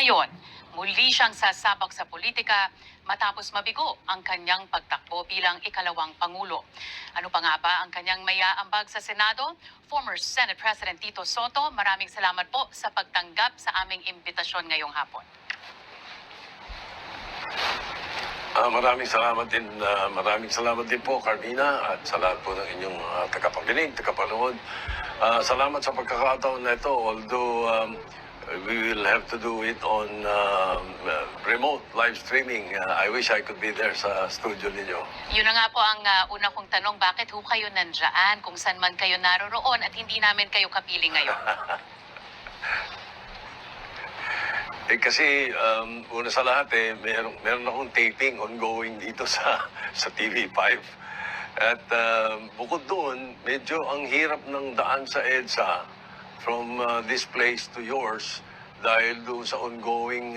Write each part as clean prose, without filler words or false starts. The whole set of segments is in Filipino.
Ngayon, muli siyang sasabak sa politika matapos mabigo ang kanyang pagtakbo bilang ikalawang Pangulo. Ano pa nga ba ang kanyang maiaambag sa Senado? Former Senate President Tito Soto, maraming salamat po sa pagtanggap sa aming imbitasyon ngayong hapon. Maraming salamat din po, Carmina, at sa lahat po ng inyong tagapakinig, tagapanood. Salamat sa pagkakataon na ito, although we will have to do it on remote live streaming. I wish I could be there sa studio ninyo. Yun na nga po ang una kong tanong, bakit ho kayo nandyan kung saan man kayo naroroon at hindi namin kayo kapiling ngayon? Kasi una sa lahat meron akong taping ongoing dito sa TV5. At bukod doon, medyo ang hirap ng daan sa EDSA from this place to yours dahil doon sa ongoing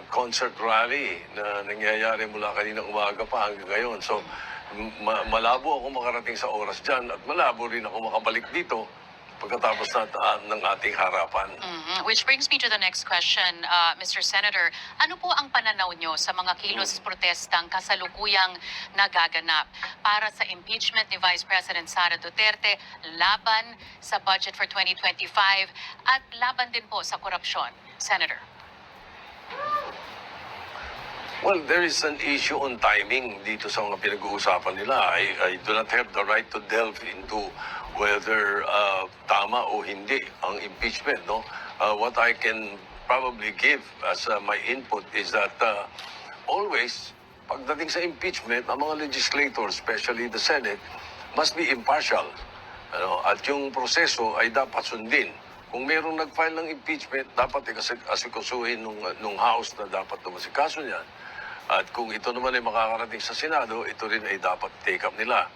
concert rally na nangyayari mula kaninang umaga pa hanggang ngayon. So malabo ako makarating sa oras dyan at malabo rin ako makabalik dito pagkatapos ng ating harapan. Which brings me to the next question, Mr. Senator. Ano po ang pananaw nyo sa mga kilos protestang kasalukuyang nagaganap para sa impeachment ni Vice President Sara Duterte, laban sa budget for 2025 at laban din po sa korupsyon? Senator. Well, there is an issue on timing dito sa mga pinag-uusapan nila. I do not have the right to delve into whether tama o hindi ang impeachment. No? What I can probably give as my input is that always, pagdating sa impeachment, ang mga legislators, especially the Senate, must be impartial. At yung proseso ay dapat sundin. Kung mayroong nag-file ng impeachment, dapat asikasuhin nung House na dapat tumasikaso niyan. At kung ito naman ay makakarating sa Senado, ito rin ay dapat take up nila.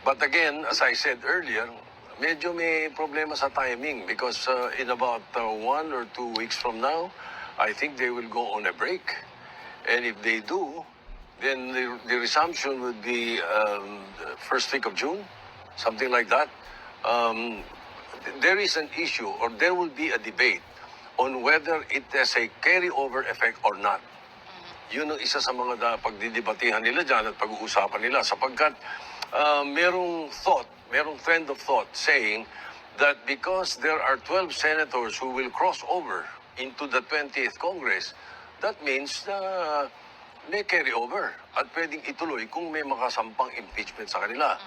But again, as I said earlier, medyo may problema sa timing because in about 1 or 2 weeks from now, I think they will go on a break. And if they do, then the resumption would be first week of June, something like that. There is an issue or there will be a debate on whether it has a carryover effect or not. Yun ang isa sa mga pagdidebatihan nila dyan at pag-uusapan nila sapagkat merong trend of thought saying that because there are 12 senators who will cross over into the 20th Congress, that means na may carryover at pwedeng ituloy kung may makasampang impeachment sa kanila.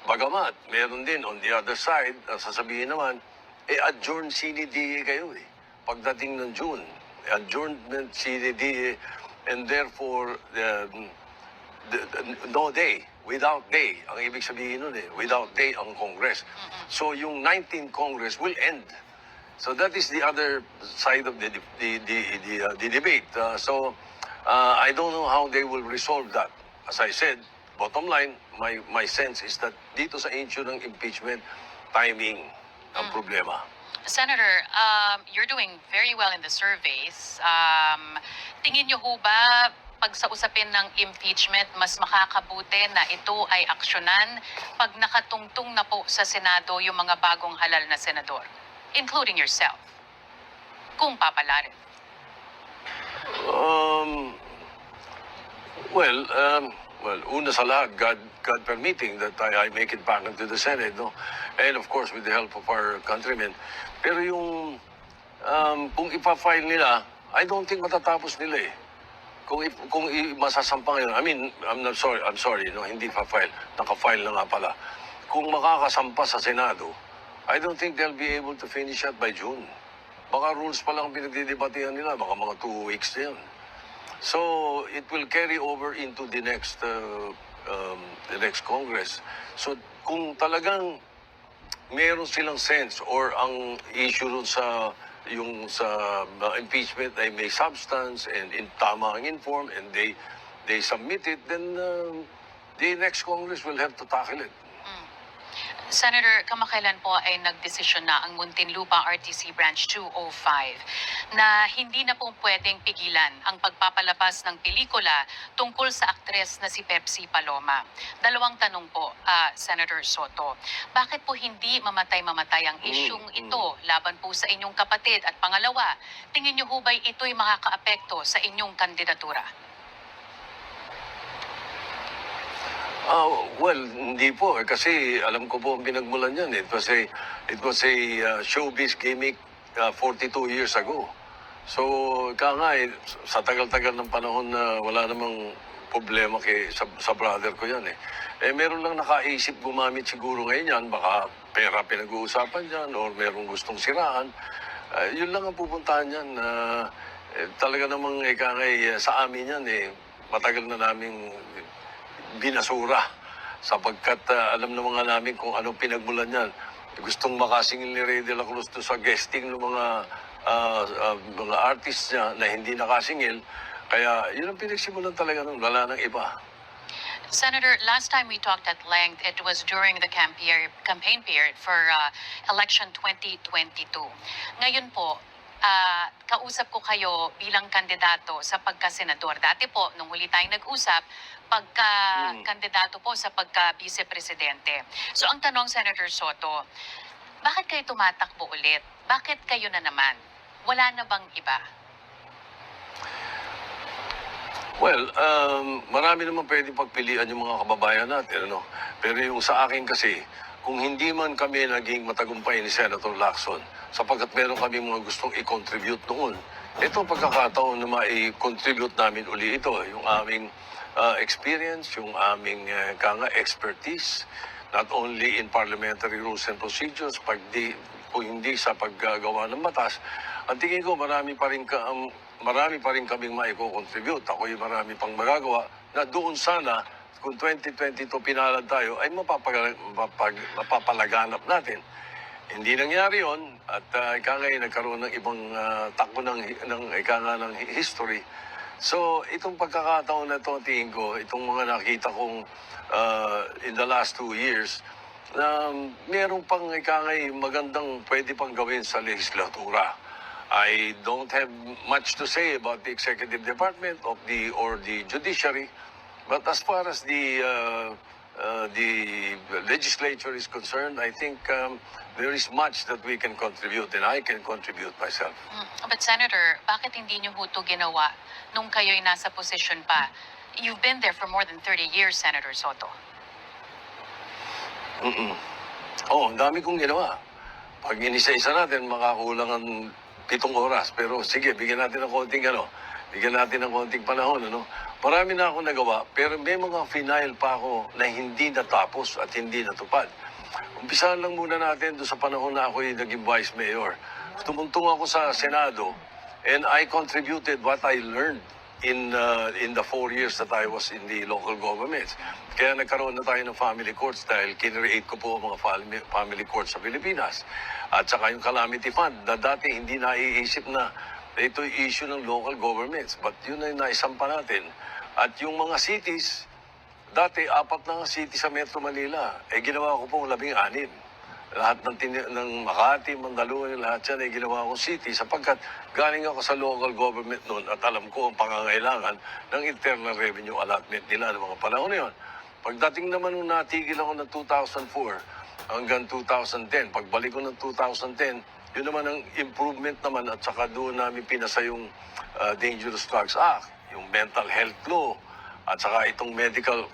Bagamat, meron din on the other side, sasabihin naman, adjourn sine die kayo pagdating ng June. Adjournment sine die and therefore no day, without day. Ang ibig sabihin nun without day ang Congress. So yung 19th Congress will end. So that is the other side of the debate. So I don't know how they will resolve that. As I said, bottom line, my sense is that dito sa issue ng impeachment, timing ang problema. Senator, you're doing very well in the surveys. Tingin niyo ho ba pag sa usapin ng impeachment, mas makakabuti na ito ay aksyonan pag nakatungtong na po sa Senado yung mga bagong halal na senador, including yourself, kung papalarin? Well, una sa lahat, God permitting that I make it back into the Senate, no? And of course, with the help of our countrymen. Pero yung, kung ipa-file nila, I don't think matatapos nila Kung masasampa ngayon, I mean, I'm sorry, no, hindi pa-file, naka-file na nga pala. Kung makakasampa sa Senado, I don't think they'll be able to finish that by June. Baka rules pa lang pinagdidebatihan nila, baka mga 2 weeks na yun. So, it will carry over into the next Congress. So, kung talagang meron silang sense or ang issue ron sa impeachment ay may substance and tama ang inform and they submit it, then the next Congress will have to tackle it. Senator, kamakailan po ay nagdesisyon na ang Muntinlupa RTC Branch 205 na hindi na po pwedeng pigilan ang pagpapalabas ng pelikula tungkol sa aktres na si Pepsi Paloma. Dalawang tanong po, Senator Soto. Bakit po hindi mamatay-mamatay ang isyung ito laban po sa inyong kapatid? At pangalawa, tingin niyo ho ba'y ito'y makakaapekto sa inyong kandidatura? Well, hindi po. Kasi alam ko po ang pinagmulan yan. It was a showbiz gimmick 42 years ago. So, sa tagal-tagal ng panahon na wala namang problema sa brother ko yan eh. Meron lang nakaisip gumamit siguro ngayon yan. Baka pera pinag-uusapan dyan or merong gustong siraan. Yun lang ang pupuntahan yan. Talaga namang sa amin yan eh. Matagal na naming binasura sapagkat alam na mga namin kung anong pinagmulan niyan. Gustong makasingil ni Rey de la Cruz sa guesting ng mga artists niya na hindi nakasingil. Kaya yun ang pinagsimulan talaga nung wala ng iba. Senator, last time we talked at length, it was during the campaign period for election 2022. Ngayon po, kausap ko kayo bilang kandidato sa pagka-senador. Dati po, nung huli tayong nag-usap, pagka-kandidato po sa pagka-vice-presidente. So ang tanong, Senator Soto, bakit kayo tumatakbo ulit? Bakit kayo na naman? Wala na bang iba? Well, marami naman pwedeng pagpilian yung mga kababayan natin, ano? Pero yung sa akin kasi, kung hindi man kami naging matagumpay ni Senator Lacson, sapagkat meron kami mga gustong i-contribute noon, ito pagkakataon na ma-contribute namin uli ito, yung aming experience, yung aming expertise, not only in parliamentary rules and procedures, kung hindi sa paggagawa ng batas. Ang tingin ko, marami pa rin kaming maiko-contribute. Ako'y marami pang magagawa na doon sana, kung 2022 pinalad tayo, ay mapapalaganap natin. Hindi nangyari yon at nagkaroon ng ibang takbo ng history. So, itong pagkakataon na ito, tingin ko, itong mga nakita kong in the last 2 years, na meron pang magandang pwede pang gawin sa legislatura. I don't have much to say about the executive department or the judiciary, but as far as the legislature is concerned, I think there is much that we can contribute and I can contribute myself. But Senator, bakit hindi niyo ho ito ginawa nung kayo'y nasa posisyon pa? You've been there for more than 30 years, Senator Soto. Ang dami kong ginawa. Pag inisa-isa natin, makakulang ang 7 oras. Pero sige, bigyan natin ng konting panahon, ano? Marami na akong nagawa, pero may mga final pa ako na hindi natapos at hindi natupad. Umpisahan lang muna natin doon sa panahon na ako'y naging vice mayor. Tumuntong ako sa Senado and I contributed what I learned in the 4 years that I was in the local governments. Kaya nagkaroon na tayo ng family courts dahil kinreate ko po ang mga family courts sa Pilipinas. At saka yung calamity fund na dati hindi naiisip na ito'y issue ng local governments. But yun ay naisampa natin. At yung mga cities, dati 4 na city sa Metro Manila, ginawa ko pong 16. Lahat ng Makati, Mandaluyong, lahat yan ay ginawa kong city sapagkat galing ako sa local government noon at alam ko ang pangangailangan ng internal revenue allotment nila ng mga panahon na yun. Pagdating naman nung natigil ako ng 2004 hanggang 2010, pagbalik ko ng 2010, yun naman ang improvement naman at saka doon namin pinasa yung Dangerous Drugs Act, yung mental health law, at saka itong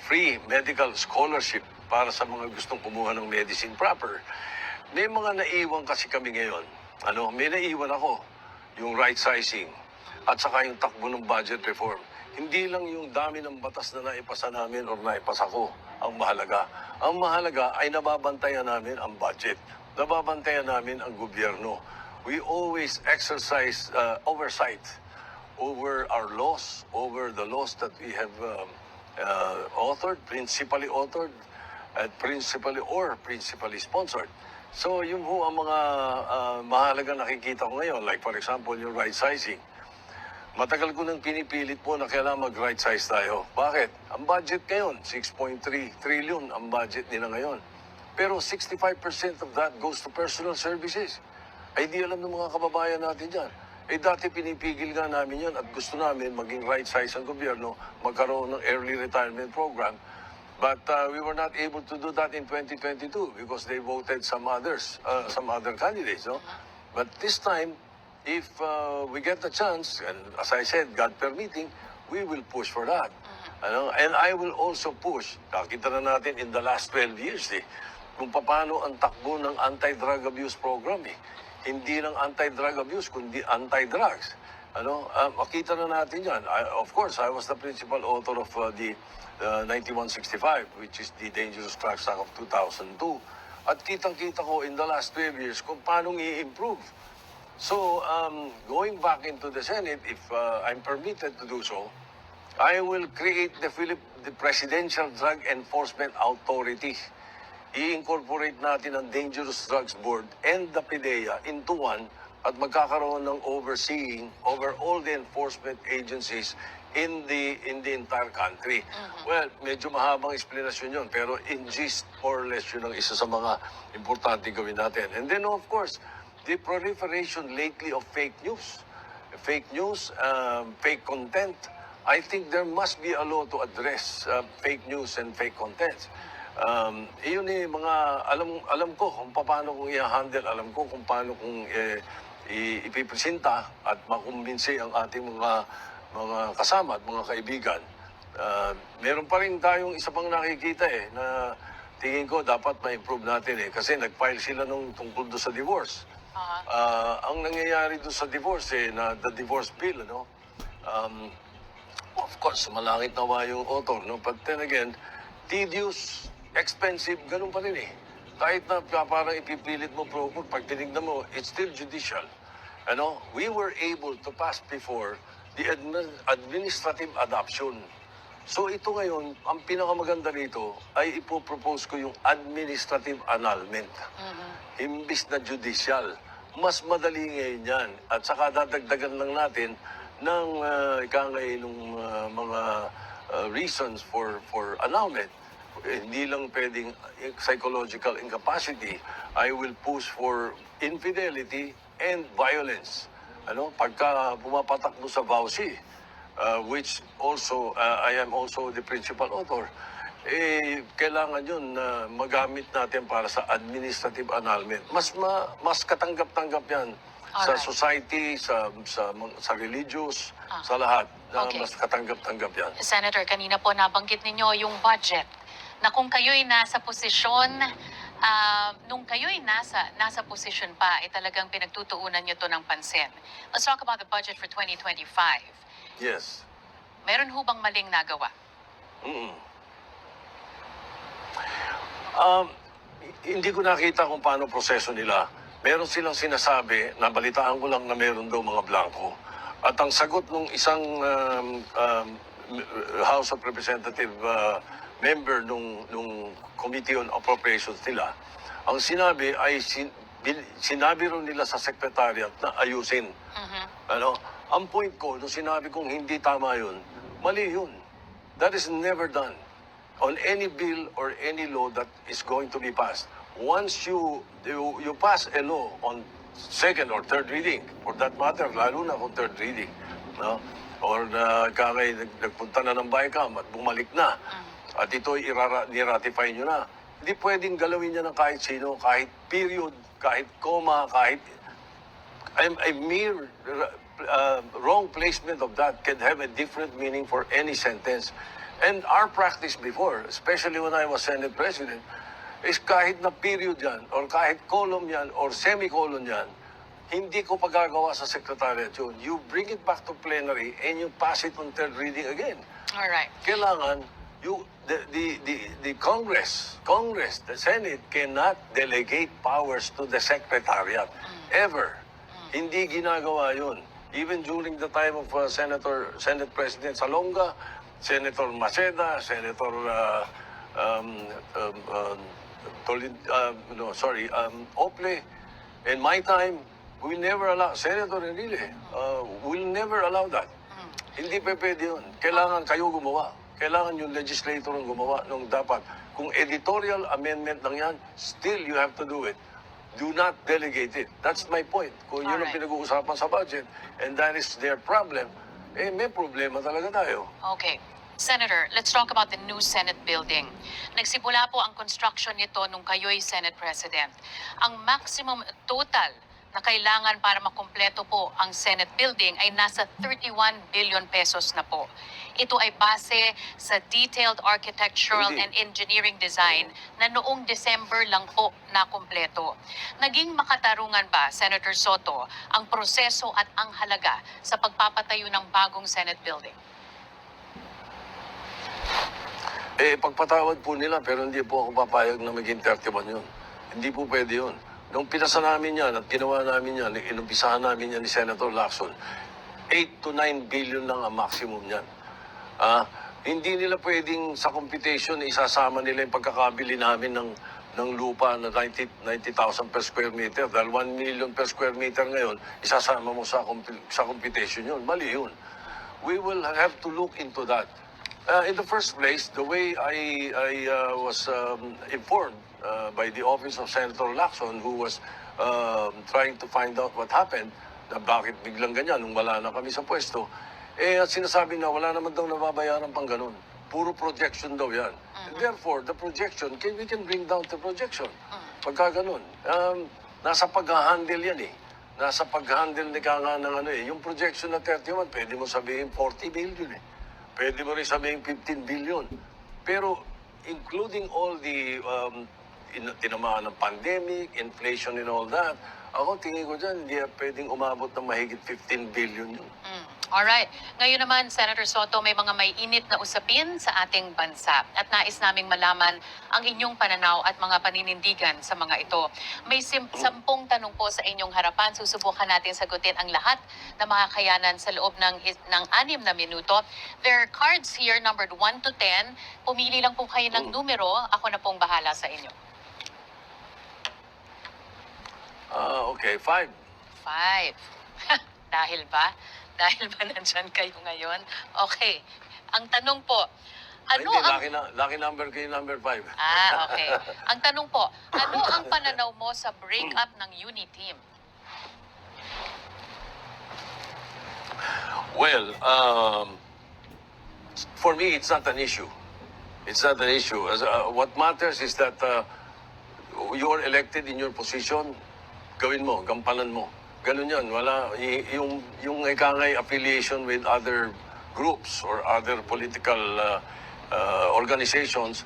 free medical scholarship para sa mga gustong kumuha ng medicine proper. May mga naiwan kasi kami ngayon. May naiwan ako, yung right sizing, at saka yung takbo ng budget reform. Hindi lang yung dami ng batas na naipasa namin o naipasa ko ang mahalaga. Ang mahalaga ay nababantayan namin ang budget. Nababantayan namin ang gobyerno. We always exercise oversight over our laws, over the laws that we have principally authored, at principally sponsored. So yung ang mga mahalaga nakikita ko ngayon, like for example yung right sizing. Matagal ko nang pinipilit po na kailangan mag-right size tayo. Bakit? Ang budget ngayon, 6.3 trillion ang budget nila ngayon. Pero 65% of that goes to personal services. Ay di alam ng mga kababayan natin dyan. Eh dati pinipigil nga namin yan at gusto namin maging right size ang gobyerno, magkaroon ng early retirement program. But we were not able to do that in 2022 because they voted some other candidates. No? But this time, if we get the chance, and as I said, God permitting, we will push for that. Ano? And I will also push, nakita na natin in the last 12 years kung paano ang takbo ng anti-drug abuse program Hindi lang anti-drug abuse, kundi anti-drugs. Ano? Makita na natin yan. Of course, I was the principal author of the 9165, which is the Dangerous Drugs Act of 2002. At kitang-kita ko in the last 12 years kung paano i-improve. So, going back into the Senate, if I'm permitted to do so, I will create the Presidential Drug Enforcement Authority. I-incorporate natin ang Dangerous Drugs Board and the PDEA into one at magkakaroon ng overseeing over all the enforcement agencies in the entire country. Well, medyo mahabang explanation yun, pero in gist, more or less, yun ang isa sa mga importante gawin natin. And then, of course, the proliferation lately of fake news. Fake news, fake content. I think there must be a law to address fake news and fake content. Iyon mga alam ko kung paano kong i-handle, alam ko kung paano kong ipipresenta at makumbinsi ang ating mga kasama at mga kaibigan. Meron pa rin tayong isa pang nakikita na tingin ko dapat ma-improve natin kasi nag-file sila nung tungkol doon sa divorce. Ang nangyayari doon sa divorce na the divorce bill, of course, malangit nawa yung author, but then again, tedious, expensive, ganun pa rin Kahit na parang ipipilit mo, pag tinignan mo, it's still judicial. We were able to pass before the administrative adoption. So ito ngayon, ang pinakamaganda rito ay ipopropose ko yung administrative annulment. Imbis na judicial. Mas madali ngayon yan. At saka dadagdagan lang natin ng mga reasons for annulment. Hindi lang pwedeng psychological incapacity. I will push for infidelity and violence. Pagka pumapatak mo sa VAUSI, which also, I am also the principal author, kailangan yun na magamit natin para sa administrative annulment. Mas katanggap-tanggap yan sa society, sa religious, sa lahat. Okay. Mas katanggap-tanggap yan. Senator, kanina po nabanggit ninyo yung budget na kung kayo'y nasa posisyon, nung kayo'y nasa posisyon pa, talagang pinagtutuunan nyo to ng pansin. Let's talk about the budget for 2025. Yes. Meron ho bang maling nagawa? Hindi ko nakita kung paano proseso nila. Meron silang sinasabi, nabalitaan ko lang na meron daw mga blanco. At ang sagot ng isang House of Representative member nung Committee on Appropriations nila, ang sinabi ay sinabi rin nila sa Secretariat na ayusin. Ang point ko, nung sinabi kong hindi tama yun, mali yun. That is never done on any bill or any law that is going to be passed. Once you pass a law on second or third reading, for that matter, lalo na kung third reading, or nagpunta na ng BICAM at bumalik na, at ito'y i-ratify nyo na, hindi pwedeng galawin niya ng kahit sino, kahit period, kahit comma, kahit a mere wrong placement of that can have a different meaning for any sentence. And our practice before, especially when I was Senate President, is kahit na period yan, or kahit column yan, or semicolon yan, hindi ko pagagawa sa Secretariat yun. You bring it back to plenary and you pass it on third reading again. All right. Kailangan, the Congress, the Senate cannot delegate powers to the Secretariat. Ever. Hindi ginagawa yun. Even during the time of Senate President Salonga, Senator Maceda, Senator Ople, in my time, we never allow, Senator Enrile, will never allow that. Hindi pwede yun. Kailangan kayo gumawa. kailangan yung legislator ang gumawa ng dapat. Kung editorial amendment lang yan, still you have to do it. Do not delegate it. That's my point. Kung yun ang Alright. pinag-uusapan sa budget, and that is their problem, may problema talaga tayo. Okay. Senator, let's talk about the new Senate building. Nagsimula po ang construction nito nung kayo'y Senate President. Ang maximum total na kailangan para makumpleto po ang Senate building ay nasa 31 billion pesos na po. Ito ay base sa detailed architectural Hindi. and engineering design na noong December lang po nakumpleto. Naging makatarungan ba, Senator Soto, ang proseso at ang halaga sa pagpapatayo ng bagong Senate building? Pagpatawad po nila, pero hindi po ako papayag na maging 31 yun. Hindi po pwede yun. Nung pinasa namin yan at ginawa namin yan, inumpisahan namin yan ni Senator Lacson, 8 to 9 billion lang ang maximum niyan. Hindi nila pwedeng sa computation isasama nila yung pagkakabili namin ng lupa na 90,000 per square meter. Dahil 1 million per square meter ngayon, isasama mo sa computation yun. Mali yun. We will have to look into that. In the first place, the way I was informed by the office of Senator Lacson, who was trying to find out what happened, na bakit biglang ganyan nung wala na kami sa pwesto, at sinasabi na wala naman daw nababayaran pang ganun. Puro projection daw yan. And therefore, the projection, we can bring down the projection. Pagka ganun. Nasa pag-handle yan eh. Nasa pag-handle ni Kanga ng ano eh. Yung projection na 31, pwede mo sabihin 40 billion eh. Pwede mo rin sabihin 15 billion. Pero including all the tinamaan ng pandemic, inflation and all that, ako tingin ko dyan, hindi pwedeng umabot ng mahigit 15 billion yun. Alright. Ngayon naman, Senator Soto, may mga may init na usapin sa ating bansa at nais naming malaman ang inyong pananaw at mga paninindigan sa mga ito. May 10 tanong po sa inyong harapan. Susubukan natin sagutin ang lahat na makakayanan sa loob ng 6 na minuto. There are cards here numbered 1 to 10. Pumili lang po kayo ng numero. Ako na pong bahala sa inyo. Okay, 5. 5. Dahil ba? Dahil ba nandyan kayo ngayon? Okay. Ang tanong po, ano Hindi, ang... lucky number kayo, number 5. Okay. Ang tanong po, ano ang pananaw mo sa breakup ng UNI-team? Well, for me, it's not an issue. It's not an issue. What matters is that you are elected in your position, gawin mo, gampanan mo. Ganun yan. Wala, yung ikangay affiliation with other groups or other political organizations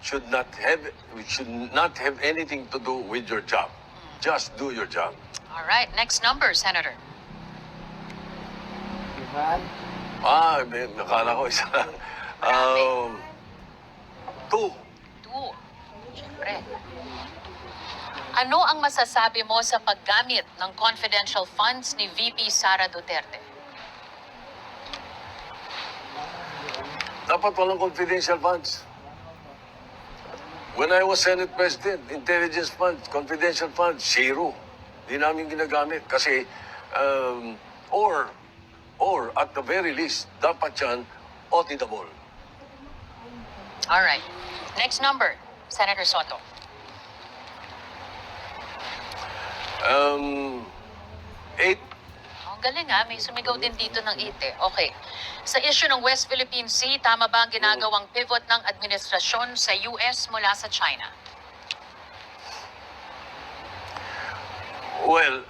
should not have anything to do with your job. Just do your job. All right. Next number, Senator. Nakala ko isa. 2. 2. Siyempre. Ano ang masasabi mo sa paggamit ng confidential funds ni VP Sara Duterte? Dapat walang confidential funds. When I was Senate President, intelligence funds, confidential funds, zero. Di namin ginagamit kasi, or at the very least, dapat yan auditable. All right. Next number, Senator Soto. 8. Ang galing may sumigaw din dito ng 8 eh. Okay. Sa issue ng West Philippine Sea, tama ba ang ginagawang pivot ng administrasyon sa US mula sa China? Well,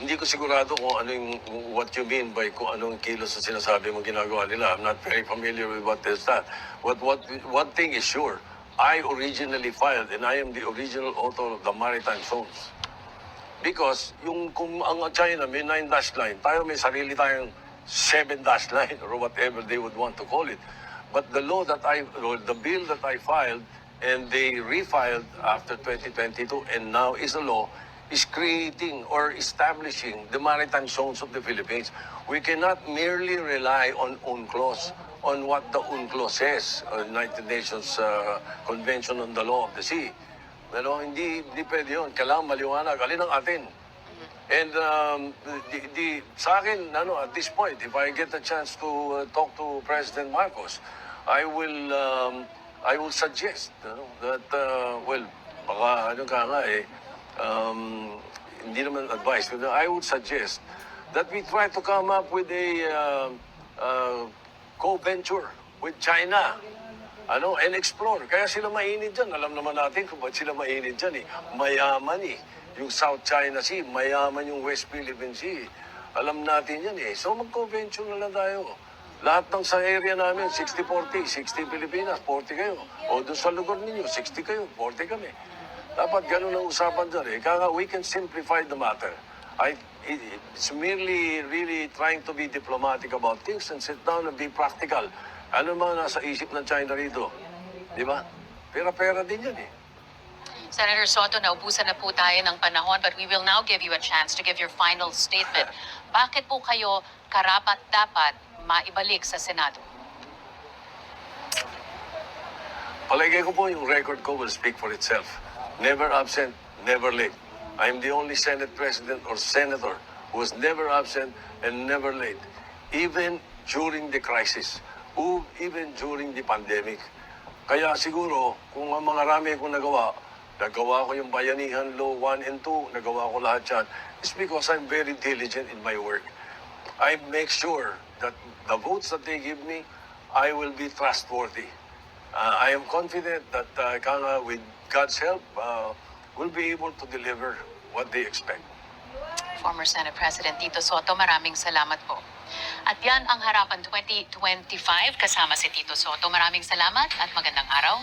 hindi ko sigurado kung what you mean by kung anong kilos na sinasabi mo ginagawa nila. I'm not very familiar with what is that. One thing is sure, I originally filed and I am the original author of the maritime zones. Because kung ang China may 9 dash line, tayo may sarili tayong 7 dash line or whatever they would want to call it. But the bill that I filed and they refiled after 2022 and now is a law, is creating or establishing the maritime zones of the Philippines. We cannot merely rely on UNCLOS, on what the UNCLOS says, United Nations Convention on the Law of the Sea. Pero hindi pwede yun. Kailangan maliwanag. Alin ang atin? And sa akin, at this point, if I get a chance to talk to President Marcos, I will suggest that, well, baka hindi naman advice, I would suggest that we try to come up with a co-venture with China. And explore. Kaya sila mainit dyan. Alam naman natin kung ba't sila mainit dyan eh. Mayaman eh. Yung South China Sea, mayaman yung West Philippine Sea. Alam natin yan eh. So mag-convention na lang tayo. Lahat ng sa area namin, 60-40. 60 Pilipinas, 40 kayo. O doon sa lugar ninyo, 60 kayo, 40 kami. Dapat ganun ang usapan dyan eh. Kaya we can simplify the matter. It's merely really trying to be diplomatic about things and sit down and be practical. Ano mga nasa isip ng China rito? Di ba? Pera-pera din yan eh. Senator Soto, naubusan na po tayo ng panahon, but we will now give you a chance to give your final statement. Bakit po kayo karapat-dapat maibalik sa Senado? Palagay ko po yung record ko will speak for itself. Never absent, never late. I am the only Senate President or Senator who was never absent and never late. Even during the crisis. Even during the pandemic. Kaya siguro, kung ang mga rami kong nagawa ko yung Bayanihan Law 1 and 2, nagawa ko lahat yan, it's because I'm very diligent in my work. I make sure that the votes that they give me, I will be trustworthy. I am confident that with God's help, we'll be able to deliver what they expect. Former Senate President Tito Soto, maraming salamat po. At yan ang Harapan 2025 kasama si Tito Soto. Maraming salamat at magandang araw.